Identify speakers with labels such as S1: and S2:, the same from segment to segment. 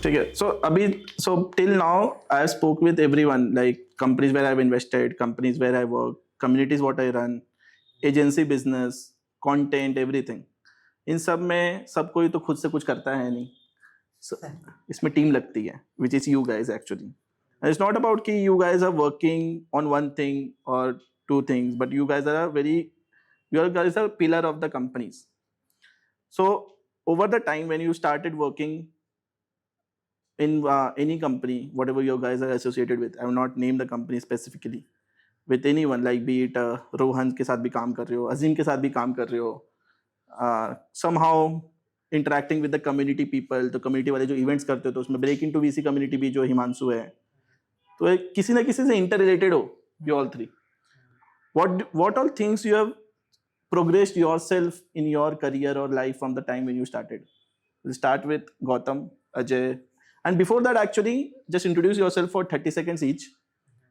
S1: ठीक है. So till now I spoke with everyone, like companies where I've invested, companies where I work, communities what I run, agency business, content, everything. इन सब में सब कोई तो खुद से कुछ करता है नहीं. So, इसमें टीम लगती है, which is you guys actually. And it's not about कि you guys are working on one thing or two things, but you guys are you guys are pillar of the companies. So over the time when you started working in any company, whatever you guys are associated with, I will not name the company specifically, with anyone, like be it Rohan के साथ भी काम कर रहे हो, अजीम के साथ भी काम कर रहे हो, somehow interacting with the community people, तो community वाले जो events करते हो तो उसमें break into VC community भी जो हिमांशु है, तो एक किसी ना किसी से interrelated हो you all three. What all things you have progressed yourself in your career or life from the time when you started? We'll start with Gautam, Ajay, and before that actually just introduce yourself for 30 seconds each.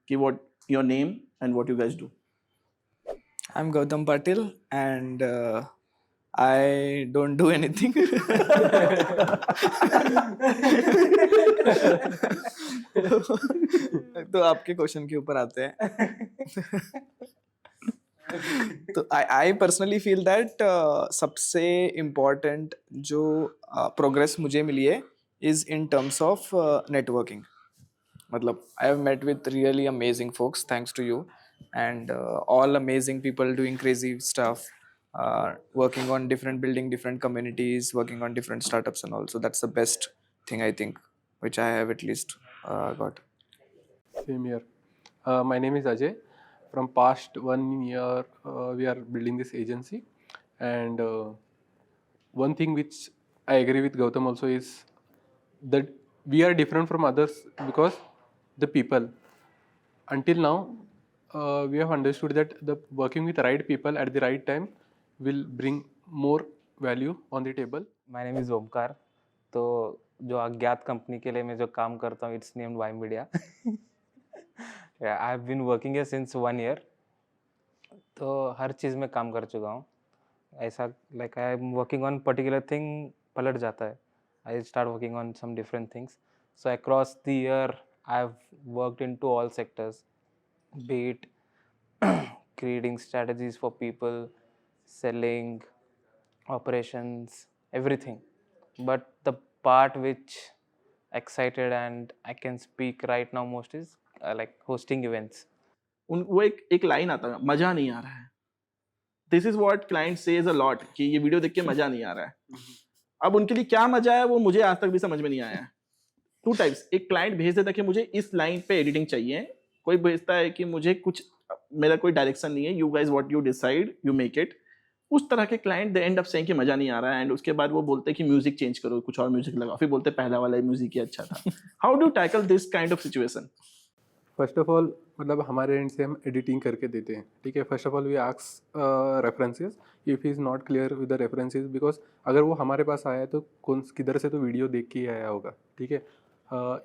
S1: Ki what your name and what you guys do.
S2: I'm Gautam Patil and I don't do anything. तो आपके question के ऊपर आते हैं. तो I personally feel that सबसे important जो progress मुझे मिली है is in terms of networking. मतलब I have met with really amazing folks thanks to you and all amazing people doing crazy stuff, working on building different communities, working on different startups and all. So that's the best thing I think which I have at least got.
S3: Same here. My name is Ajay. From past 1 year, we are building this agency, and one thing which I agree with Gautam also is that we are different from others because the people. Until now, we have understood that the working with right people at the right time will bring more value on the table.
S4: My name is Omkar. तो जो अज्ञात company के लिए मैं जो काम करता हूँ, it's named Y media. I have been working here since 1 year. तो हर चीज़ में काम कर चुका हूँ. ऐसा like I am working on particular thing, पलट जाता है. I start working on some different things. So across the year I have worked into all sectors, be it creating strategies for people, selling, operations, everything. But the part which excited and I can speak right now most is like hosting events.
S1: वो एक line आता है, मजा नहीं आ रहा है. This is what client says a lot कि ये वीडियो देख के मजा नहीं आ रहा है. अब उनके लिए क्या मजा है वो मुझे आज तक भी समझ में नहीं आया है. 2 टाइप्स. एक क्लाइंट भेज देता है कि मुझे इस लाइन पे एडिटिंग चाहिए, कोई भेजता है कि मुझे कुछ, मेरा कोई डायरेक्शन नहीं है, you guys what you decide you make it. उस तरह के client the end of saying कि मजा नहीं आ रहा है, एंड उसके बाद वो बोलते हैं कि म्यूजिक चेंज करो, कुछ और म्यूजिक लगाओ, फिर बोलते हैं पहला वाला म्यूजिक ही अच्छा था. How do tackle this kind of situation?
S3: First of all मतलब हमारे एंड से हम एडिटिंग करके देते हैं, ठीक है. First of all we ask references if he is not clear with the references, because अगर वो हमारे पास आया है तो किधर से तो वीडियो देख के ही आया होगा, ठीक है.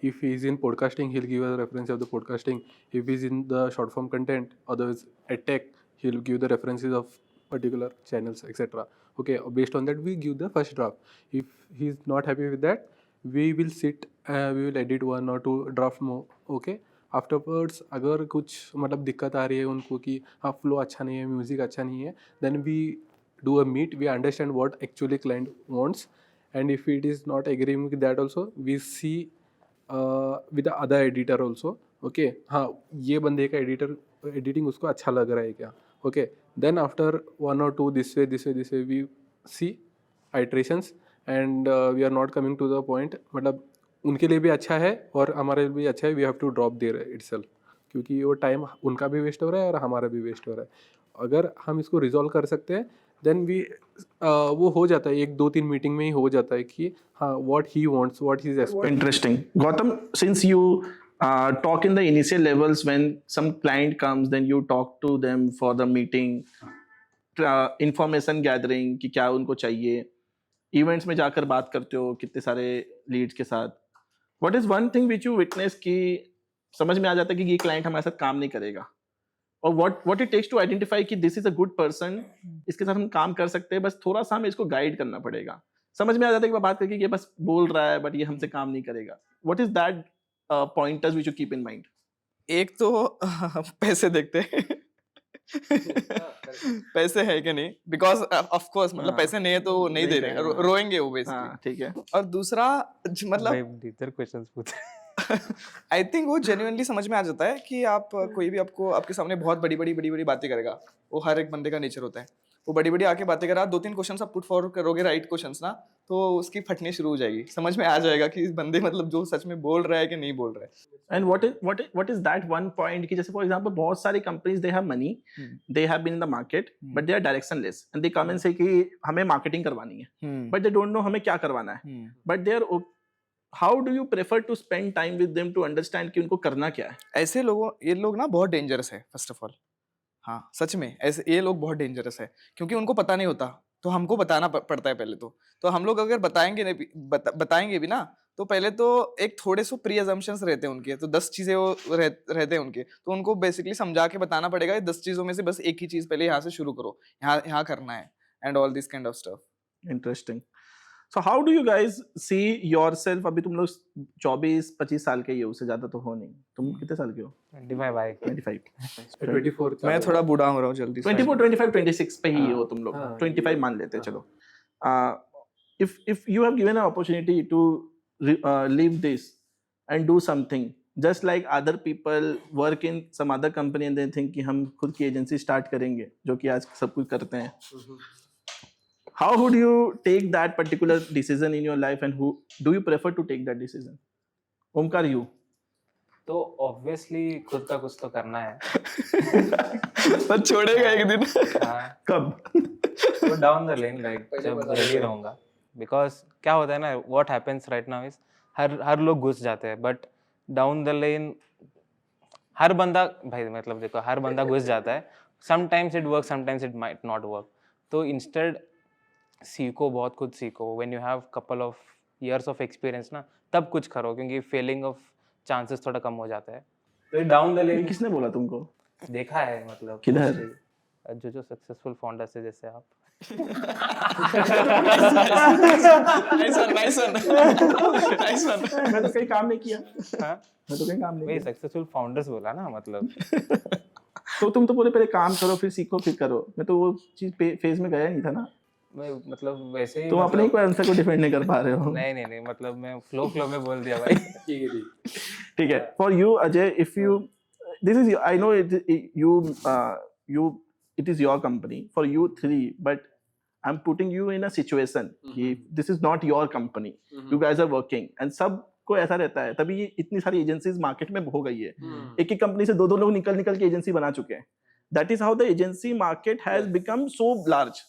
S3: If he is in podcasting, he'll give a reference of the podcasting. If he's in the short form content, otherwise at tech, he'll give the references of particular channels, etc. Okay, based on that, we give the first draft. If he's not happy with that, we will sit, we will edit 1 or 2 draft more. Okay, afterwards अगर कुछ मतलब दिक्कत आ रही है उनको कि हाँ flow अच्छा नहीं है, म्यूजिक अच्छा नहीं है, then we do a meet, we understand what actually client wants, and if it is not agreeing with that also, we see with other editor also. Okay, हाँ ये बंदे का एडिटिंग उसको अच्छा लग रहा है क्या. Okay, then after 1 or 2 this way we see iterations, and we are not coming to the point. मतलब उनके लिए भी अच्छा है और हमारे लिए भी अच्छा है. We have to drop there itself, क्योंकि वो टाइम उनका भी वेस्ट हो रहा है और हमारा भी वेस्ट हो रहा है. अगर हम इसको रिजॉल्व कर सकते हैं देन वी वो हो जाता है, 1-2-3 मीटिंग में ही हो जाता है कि हाँ what he wants, what he is expecting.
S1: Interesting. Gautam, since you talk in the initial levels when some client comes, then you talk to them for the meeting, information gathering कि क्या उनको चाहिए, इवेंट्स में जाकर बात करते हो कितने सारे लीड्स के साथ. What is one thing which you witness कि समझ में आ जाता है कि ये क्लाइंट हमारे साथ काम नहीं करेगा, और what it takes to identify कि this is a good person, इसके साथ हम काम कर सकते हैं, बस थोड़ा सा हमें इसको गाइड करना पड़ेगा. समझ में आ जाता है कि बात करके कि ये बस बोल रहा है बट ये हमसे काम नहीं करेगा. What is that pointers which you keep in mind?
S2: एक तो पैसे देखते हैं पैसे है कि नहीं, बिकॉज ऑफ कोर्स मतलब
S1: हाँ,
S2: पैसे नहीं है तो वो नहीं
S1: नहीं
S2: दे रहे,
S1: देगा, हाँ.
S2: रोएंगे वो बेसिकली.
S1: हाँ, ठीक है.
S2: और दूसरा मतलब
S4: भाई इधर क्वेश्चंस पूछ.
S2: आई थिंक वो जेन्युइनली समझ में आ जाता है कि आप कोई भी आपको आपके सामने बहुत बड़ी बातें करेगा, वो हर एक बंदे का नेचर होता है. वो बड़ी आके बातें करा, 2-3 क्वेश्चंस आप पुट फॉरवर्ड करोगे, राइट क्वेश्चंस ना, तो उसकी फटनी शुरू हो जाएगी. समझ में आ जाएगा कि इस बंदे मतलब जो सच में बोल रहा है कि नहीं बोल रहा है.
S1: And what is that one point कि जैसे for example बहुत सारी companies they have money, they have been in the market, but they are directionless and they come and say कि हमें marketing करवानी है, but they don't know हमें क्या करवाना है. But they are how do you prefer to spend time with them to understand कि उनको करना क्या है?
S2: ऐसे लोगों, ये लोग ना बहुत डेंजरस है फर्स्ट ऑफ ऑल. हाँ सच में ऐसे ये लोग बहुत डेंजरस है, क्योंकि उनको पता नहीं होता तो हमको बताना पड़ता है पहले. तो हम लोग अगर बताएंगे नहीं बताएंगे भी ना, तो पहले तो एक थोड़े से प्री अजम्पशंस रहते हैं उनके, तो 10 चीजें वो रहते हैं उनके, तो उनको बेसिकली समझा के बताना पड़ेगा 10 चीजों में से बस एक ही चीज पहले यहाँ से शुरू करो, यहाँ करना है, and all this kind of stuff.
S1: Interesting. So how do you guys see yourself? अभी तुम लोग 24-25 साल के ही हो, उससे ज्यादा तो हो नहीं. तुम कितने साल के हो?
S4: 25 भाई.
S1: 25.
S3: 24
S2: मैं थोड़ा बूढ़ा हो रहा हूँ जल्दी.
S1: 24, 25, 26 पे ही हो तुम लोग.
S3: हाँ.
S1: 25 मान लेते हैं चलो. If you have given an opportunity to leave this and do something, just like other people work in some other company and they think कि हम खुद की एजेंसी स्टार्ट करेंगे, जो कि आज सब कुछ करते हैं. How would you take that particular decision in your life and who do you prefer to take that decision? Omkar, you.
S4: तो ऑब्वियसली खुद का कुछ तो करना है.
S2: पर छोड़ेगा एक दिन.
S4: हाँ,
S1: कब?
S4: तो डाउन द लेन लाइक जब रेडी रहूंगा. बिकॉज क्या होता है ना, what happens right now is हर लोग घुस जाते हैं, बट डाउन द लेन हर बंदा, भाई मतलब देखो हर बंदा घुस जाता है. Sometimes it work, sometimes it might not work. तो इंस्टेड सीखो, बहुत कुछ सीखो. When you have couple of years of experience ना, तब कुछ करो, क्योंकि फेलिंग ऑफ चांसेस थोड़ा कम हो जाता है. तो डाउन द
S1: ये
S4: लेन
S1: किसने बोला तुमको?
S4: देखा है, मतलब
S1: किधर?
S4: जो सक्सेसफुल फाउंडर्स है जैसे आप.
S2: Nice one.
S1: मैं तो कहीं काम नहीं किया.
S4: हाँ,
S1: मैं तो कहीं काम नहीं
S4: वही
S1: किया.
S4: सक्सेसफुल फाउंडर्स बोला ना, मतलब.
S1: तो तुम तो बोले पहले काम करो फिर सीखो फिर करो. मैं तो वो चीज फेज में गया नहीं था ना.
S4: मैं मतलब वैसे ही
S1: तुम अपने ही आंसर को डिफेंड नहीं कर पा रहे हो.
S4: नहीं मतलब मैं फ्लो में बोल दिया भाई.
S1: ठीक है. For you Ajay, if you this is I know you it is your company for you three, but I'm putting you in a situation कि this is not your company, you guys are working and सब को ऐसा रहता है. तभी ये इतनी सारी एजेंसीज मार्केट में हो गई है. एक ही कंपनी से दो लोग निकल के एजेंसी बना चुके हैं. That is how the agency market has become so large.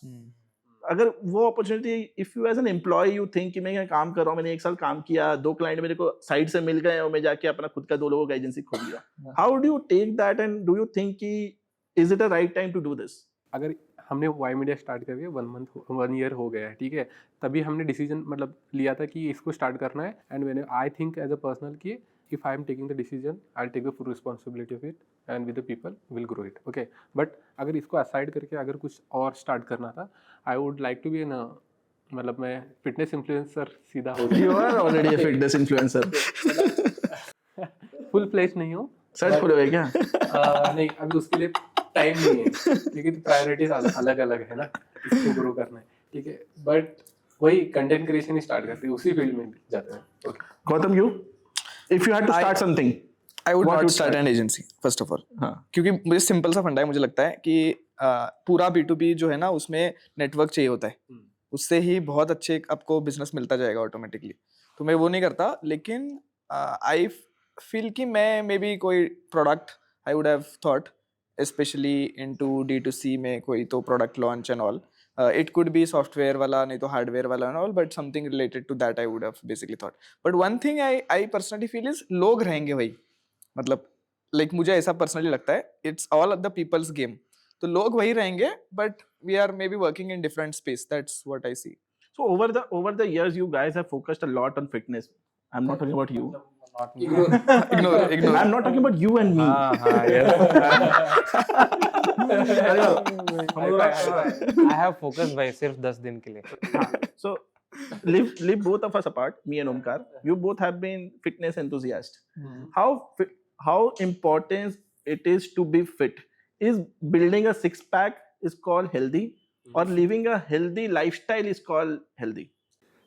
S1: अगर वो opportunity, if you as an employ you think कि मैं यहाँ काम कर रहा हूँ, मैंने 1 साल काम किया, 2 क्लाइंट मेरे को साइड से मिल गए और मैं जाके अपना खुद का 2 लोगों का एजेंसी खोल लिया. How do you take that and do you think कि is it a right time to do this?
S3: अगर हमने वाई मीडिया स्टार्ट करके 1 ईयर हो गया है, ठीक है, तभी हमने डिसीजन मतलब लिया था कि इसको स्टार्ट करना है. एंड मैंने I think as a personal कि if I am taking the decision, I'll take the full responsibility of it and with the people will grow it. Okay, but अगर इसको aside करके अगर कुछ और start करना था, I would like to be in a मतलब मैं fitness influencer सीधा हो
S1: You are already a fitness influencer.
S3: full fledged नहीं हूँ.
S1: सर्च खोलोगे क्या?
S3: नहीं, अभी उसके लिए टाइम नहीं है, क्योंकि प्रायोरिटीज अलग अलग है ना, इसको ग्रो करना है, ठीक है. बट वही कंटेंट क्रिएशन ही स्टार्ट करते हैं, उसी फील्ड में जाते हैं. Okay.
S1: Gautam, you if you had to start something,
S2: I would
S1: what
S2: not
S1: you
S2: start
S1: start?
S2: an agency first of all.
S1: हाँ.
S2: क्योंकि मुझे सिंपल सा फंडा है, मुझे लगता है कि पूरा B2B जो है ना, उसमें नेटवर्क चाहिए होता है. उससे ही बहुत अच्छे आपको बिजनेस मिलता जाएगा ऑटोमेटिकली. तो मैं वो नहीं करता, लेकिन आई फील कि मैं मे बी कोई product I would have thought, specially into D2C में कोई तो product launch and all. It could be software वाला, नहीं तो hardware वाला and all, but something related to that I would have basically thought. But one thing I personally feel is लोग रहेंगे भाई, मतलब like मुझे ऐसा personally लगता है, it's all the people's game. तो लोग वही रहेंगे, but we are maybe working in different space. That's what I see.
S1: So over the years, you guys have focused a lot on fitness. I'm not talking about you.
S2: Ignore.
S1: I'm not talking about you and me.
S4: हाँ, yes. I have focused भाई सिर्फ 10 दिन के लिए.
S1: So live both of us apart, me and Omkar. You both have been fitness enthusiasts. How important it is to be fit? Is building a six pack is called healthy, or living a healthy lifestyle is called healthy?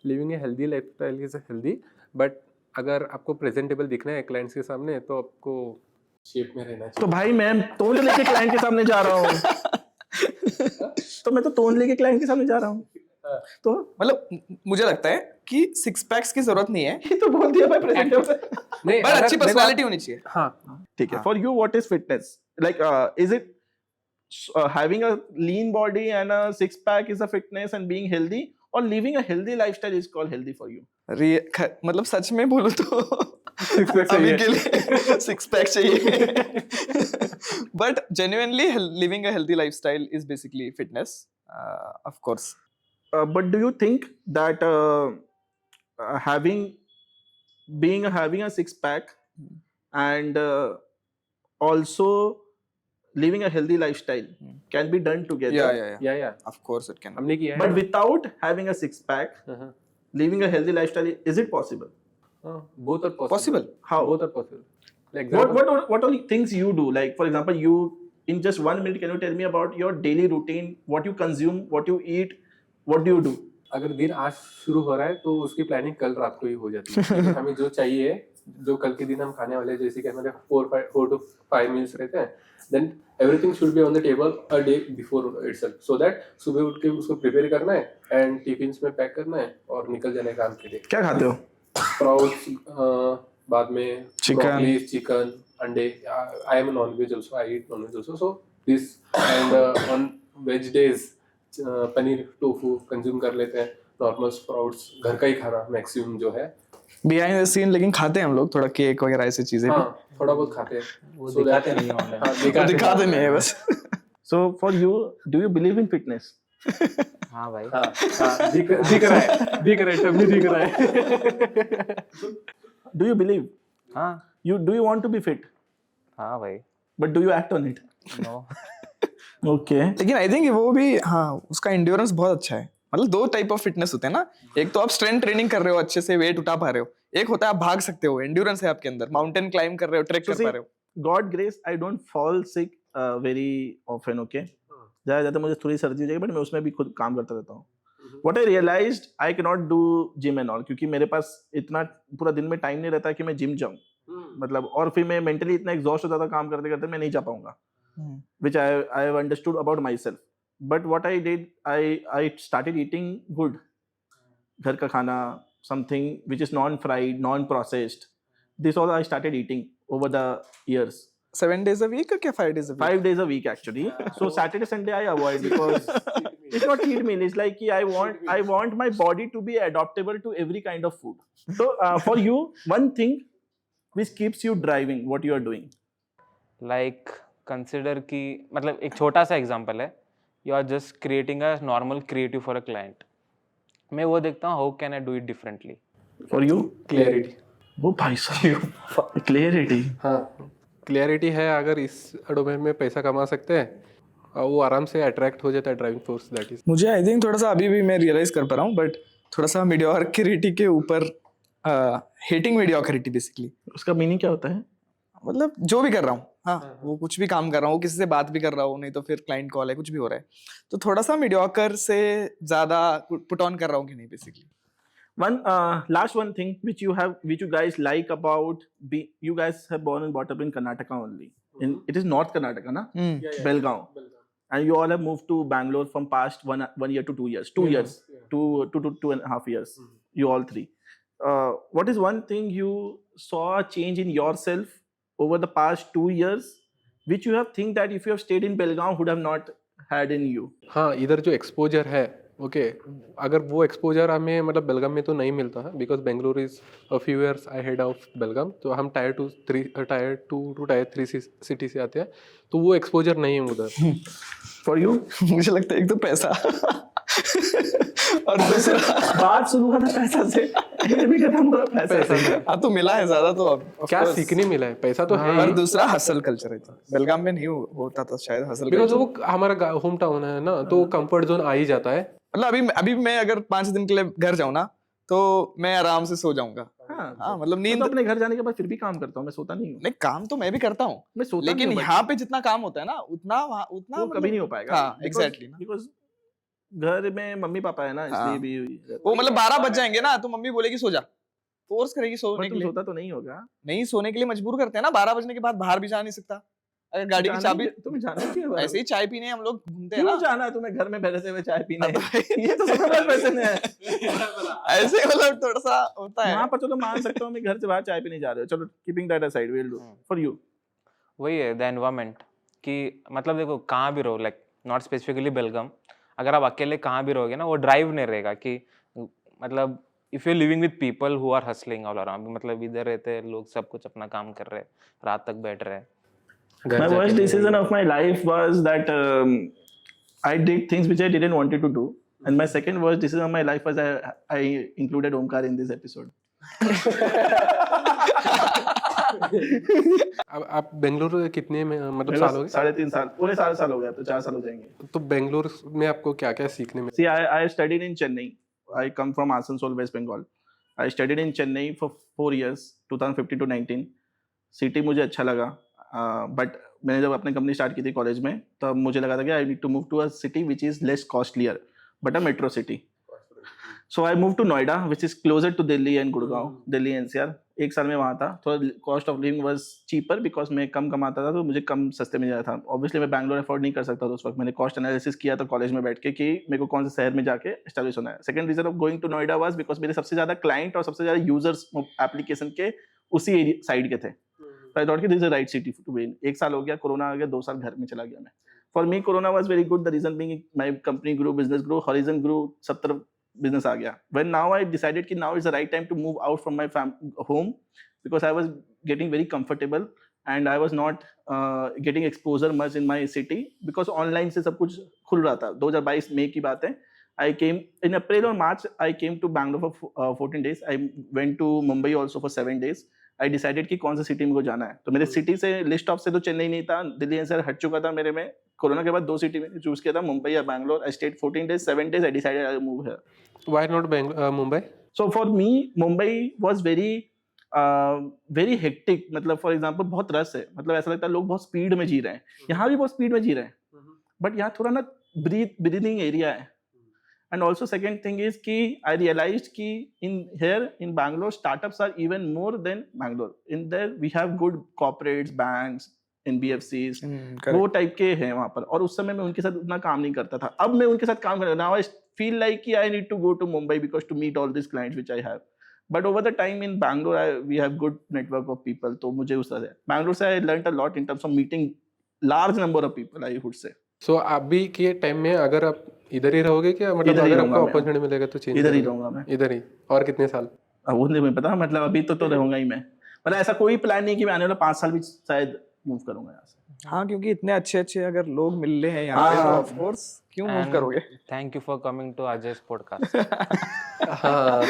S3: Living a healthy lifestyle is healthy, but अगर आपको presentable दिखना है clients के सामने तो आपको shape में रहना
S1: तो
S3: चाहिए.
S1: भाई मैं तोंद लेके क्लाइंट के सामने जा रहा हूँ. तो मैं तो तोंद लेके क्लाइंट के सामने जा रहा हूँ. तो
S2: मतलब मुझे लगता है कि सिक्स पैक्स की जरूरत नहीं है,
S1: ये तो बोल दिया भाई प्रेजेंटेबल.
S3: नहीं,
S2: पर अच्छी पर्सनालिटी होनी चाहिए.
S3: हाँ,
S1: ठीक है. For you, what is fitness? Like, is it having a lean body and a six pack is a fitness and being healthy, or living a healthy lifestyle is called healthy for you?
S2: मतलब सच में बोलूं तो अभी के लिए six pack चाहिए. But genuinely living a healthy lifestyle is basically fitness, of course.
S1: But do you think that having a six pack and also living a healthy lifestyle can be done together?
S3: या
S2: of course it can.
S3: हमने किया है.
S1: But without having a six pack, living a healthy lifestyle, is it possible?
S3: both are
S2: Possible.
S1: How?
S3: both are possible. Like example,
S1: What all things you do? Like, for example, you in just 1 minute, can you tell me about your daily routine? What you consume, what you eat, what do you do?
S3: अगर दिन आज शुरू हो रहा है तो उसकी planning कल रात को ही हो जाती है. हमें जो चाहिए, जो कल के दिन हम खाने वाले हैं, जैसे कि हमारे 4 to 5 meals रहते हैं, then everything should be on the table a day before itself, so that सुबह उठ के उसको प्रिपेयर करना है एंड टिफिन्स में पैक करना है और निकल जाने काम के लिए.
S1: क्या खाते हो?
S3: स्प्राउट्स, बाद में
S2: Chicken.
S3: चिकन, अंडे. I am non veg also, I eat non veg also, so this and on veg days paneer tofu consume कर लेते हैं. नॉर्मल स्प्राउट्स, घर का ही खाना मैक्सिमम जो है.
S2: बिहाइंड द सीन लेकिन खाते हैं हम लोग थोड़ा केक वगैरह ऐसी चीजें भी.
S3: हाँ, थोड़ा बहुत खाते हैं.
S4: वो
S3: So
S4: दिखाते
S3: that-
S4: नहीं है online.
S3: हाँ,
S2: वो दिखाते नहीं है बस.
S1: So for you, do you believe in fitness?
S4: हाँ भाई.
S3: हाँ, हाँ, दिख रहा है, तभी दिख रहा है.
S1: Do you believe?
S4: हाँ
S1: Do you want to be fit?
S4: हाँ भाई.
S1: But do you act on it?
S4: No.
S1: Okay.
S2: लेकिन आई थिंक वो भी, हाँ, उसका इंड्योरेंस बहुत अच्छा है. मतलब दो टाइप ऑफ फिटनेस होते हैं ना. एक तो आप स्ट्रेंथ ट्रेनिंग कर रहे हो, अच्छे से वेट उठा पा रहे हो. एक होता है आप भाग सकते हो, एंड्योरेंस है आपके अंदर, माउंटेन क्लाइंब कर रहे हो, ट्रैक
S1: So
S2: कर
S1: see,
S2: पा रहे हो.
S1: God grace, I don't fall sick very often. Okay. ज़्यादा मुझे थोड़ी सर्दी हो जाएगी, बट मैं उसमें भी खुद काम करता रहता हूँ. What I realized, I cannot do gym and all, क्योंकि मेरे पास इतना पूरा दिन में टाइम नहीं रहता कि मैं जिम जाऊँ. मतलब और फिर मैं मेंटली इतना एग्जॉस्ट हो जाता काम करते करते, मैं नहीं जा पाऊंगा. Which I have understood about myself. But what I did, I started eating good. घर का खाना, something which is non-fried, non-processed. This all I started eating over the years.
S2: 7 days a week or क्या 5 days a week?
S1: 5 days a week actually. So Saturday, Sunday I avoid because it's not cheat meal. It's like I want my body to be adaptable to every kind of food. So for you, one thing which keeps you driving, what you are doing.
S4: Like consider कि मतलब एक छोटा सा example है. You are just creating a normal creative for a client. मैं वो देखता हूँ how can I do it differently.
S1: For you,
S3: clarity.
S1: वो भाई साहब, clarity.
S3: हाँ, क्लियरिटी है. अगर इस डोमेन में पैसा कमा सकते हैं, वो आराम से अट्रैक्ट हो जाता है ड्राइविंग फोर्स. दैट इज
S2: मुझे आई थिंक थोड़ा सा अभी भी मैं रियलाइज कर पा रहा हूँ, बट थोड़ा सा मीडियोक्रिटी के ऊपर, हेटिंग मीडियोक्रिटी बेसिकली.
S1: उसका मीनिंग क्या होता है?
S2: मतलब जो भी कर रहा हूँ, हाँ, वो कुछ भी काम कर रहा हूँ, किसी से बात भी कर रहा हूँ, नहीं तो फिर क्लाइंट कॉल है, कुछ भी हो रहा है, तो थोड़ा सा मीडियोकर से ज्यादा पुट ऑन कर रहा हूँ कि नहीं basically.
S1: One last one thing which you guys like about you guys have born and brought up in Karnataka only. It is North Karnataka, na? Belgaum. And you all have moved to Bangalore from past one year to 2 years. 2 years. 2.5 years. You all three. What is one thing you saw a change in yourself over the past 2 years, which you have think that if you have stayed in Belgaum would have not had in you?
S3: हाँ, इधर जो exposure है, okay, अगर वो exposure हमें मतलब बेलगाम में तो नहीं मिलता है, because Bangalore is a few years ahead of Belgaum. तो हम टायर 2 टू टायर 3 सिटी से आते हैं, तो वो एक्सपोजर नहीं है उधर.
S1: For you?
S2: मुझे लगता है एक तो पैसा और दूसरा
S1: बात शुरू हुआ था पैसा से, ये भी खत्म हुआ पैसा से.
S2: हाँ, तो मिला है ज्यादा तो अब
S3: क्या सीखने मिला है, पैसा तो है
S2: और
S3: ही.
S2: दूसरा हसल कल्चर है. बेलगाम में नहीं होता था शायद हसल
S3: बिकॉज
S2: culture.
S3: वो हमारा होम टाउन है ना, तो कंफर्ट जोन आ ही जाता है.
S2: मतलब अभी मैं अगर 5 दिन के लिए घर जाऊँ ना तो मैं आराम से सो जाऊंगा।
S1: हाँ
S2: हाँ मतलब
S1: मैं
S2: नींद
S1: तो अपने घर जाने के बाद फिर भी काम करता हूँ, मैं सोता नहीं हूँ।
S2: नहीं, काम तो मैं भी करता हूँ
S1: मैं सोता
S2: लेकिन
S1: नहीं हूँ,
S2: यहाँ पे जितना काम होता है ना उतना उतना
S1: वो कभी नहीं हो पाएगा।
S2: हाँ एग्जैक्टली ना।
S1: बिकॉज घर में मम्मी पापा है ना, इसलिए
S2: हाँ।
S1: भी
S2: वो मतलब 12 बज जाएंगे ना तो मम्मी बोलेगी सो जा, फोर्स करेगी सोने
S1: बट
S2: के
S1: तुम
S2: लिए।
S1: सोता तो नहीं होगा।
S2: नहीं, सोने के लिए मजबूर करते हैं ना, 12 बजने के बाद बाहर भी जा नहीं सकता। अगर गाड़ी की चाबी,
S1: तुम्हें जाना क्यों है?
S2: ऐसे ही चाय पीने हम लोग घूमते हैं
S1: क्यों
S2: ना।
S1: जाना है तुम्हें घर में बैठे हुए चाय पीने?
S2: अब
S1: ये तो सबसे बड़ा क्वेश्चन है।
S2: ऐसे ही मतलब थोड़ा सा होता है।
S1: वहां पर चलो मान सकता हूँ मैं घर से बाहर चाय पीने जा रहे हो, चलो keeping that aside, will do for you.
S4: वही है द एनवायरमेंट कि मतलब देखो कहाँ भी रहो, लाइक नॉट स्पेसिफिकली बेलगाम, अगर आप अकेले कहाँ भी रहोगे ना वो ड्राइव नहीं रहेगा कि मतलब if you living with people who are hustling all around, मतलब इधर रहते हैं लोग, सब कुछ अपना काम कर रहे हैं, रात तक बैठ रहे हैं।
S1: My worst decision of my life was that I did things which I didn't wanted to do, and my second worst decision of my life was I included Omkar in this episode.
S3: अब आप बेंगलुरु कितने में मतलब
S1: मेरे
S3: साल हो
S1: को 3.5 साल, पूरे 4 साल हो गए, अब तो 4 साल हो जाएंगे।
S3: गए? तो बेंगलुरु में आपको क्या क्या सीखने में?
S1: See, I studied in Chennai. I come from Asansol, West Bengal. I studied in Chennai for 4 years, 2015 to 19. City मुझे अच्छा लगा, बट मैंने जब अपनी कंपनी स्टार्ट की थी कॉलेज में तब मुझे लगा था कि I need to move to a city which is less costlier but a metro city. So I move to Noida which is closer to Delhi and Gurgaon, Delhi NCR. 1 साल में वहाँ था, थोड़ा cost of living was cheaper because मैं कम कमाता था तो मुझे कम सस्ते में जाता था. ऑब्वियसली मैं बैंगलोर अफोर्ड नहीं कर सकता था उस वक्त. मैंने कॉस्ट एनालिसिस किया था कॉलेज में बैठ के कि मेरे को कौन से शहर में जाके एस्टैब्लिश होना है. Second reason of going to Noida was because मेरे सबसे ज़्यादा क्लाइंट और सबसे ज़्यादा यूजर्स एप्लीकेशन के उसी साइड के थे. So I thought कि this is the right city to be in. 1 साल हो गया, कोरोना आ गया, 2 साल घर में चला गया मैं. For me, Corona was very good. The reason being my company grew, business grew, horizon grew, सब तरफ business आ गया. When now I decided कि now is the right time to move out from my home because I was getting very comfortable and I was not getting exposure much in my city because online से सब कुछ खुल रहा था. 2022 मई की बात है. I came in April or March. I came to Bangalore for 14 days. I went to Mumbai also for 7 days. I decided कि कौन सा सिटी में को जाना है. तो मेरे सिटी से लिस्ट ऑफ से तो चेन्नई नहीं था, दिल्ली एनसीआर हट चुका था मेरे में. कोरोना के बाद 2 सिटी में चूज किया था, मुंबई या Bangalore. I stayed 14 days, 7 days. I decided I move here.
S3: Why not Mumbai?
S1: So for me Mumbai was very hectic. मतलब फॉर एग्जांपल बहुत रश है, मतलब ऐसा लगता है लोग बहुत स्पीड में जी रहे हैं. यहाँ भी बहुत स्पीड में जी रहे हैं, बट यहाँ थोड़ा ना ब्रीदिंग एरिया है. And also second thing is कि I realized कि in Bangalore startups are even more than Bangalore. In there we have good corporates, banks, NBFCs, वो टाइप के हैं वहाँ पर. और उस समय मैं उनके साथ उतना काम नहीं करता था. अब मैं उनके साथ काम कर रहा हूँ. Now I feel like कि I need to go to Mumbai because to meet all these clients which I have. But over the time in Bangalore we have good network of people. तो मुझे उस तरह से Bangalore से I learned a lot in terms of meeting large number of people, I would say.
S3: सो अभी के time में अगर आप इधर ही रहोगे क्या, मतलब अगर आपको अपॉर्चुनिटी मिलेगा तो चेंज?
S1: इधर ही रहूंगा मैं.
S3: इधर ही. और कितने साल?
S1: अब वो नहीं पता, मतलब अभी तो रहूंगा ही मैं. मतलब ऐसा कोई प्लान नहीं कि मैं आने वाला 5 साल भी शायद मूव करूंगा यहाँ से.
S2: हाँ, क्योंकि इतने अच्छे अगर लोग मिल रहे हैं यहाँ पे तो ऑफ कोर्स क्यों मूव करोगे.
S4: Thank you for coming to Ajay's podcast.
S3: हाँ.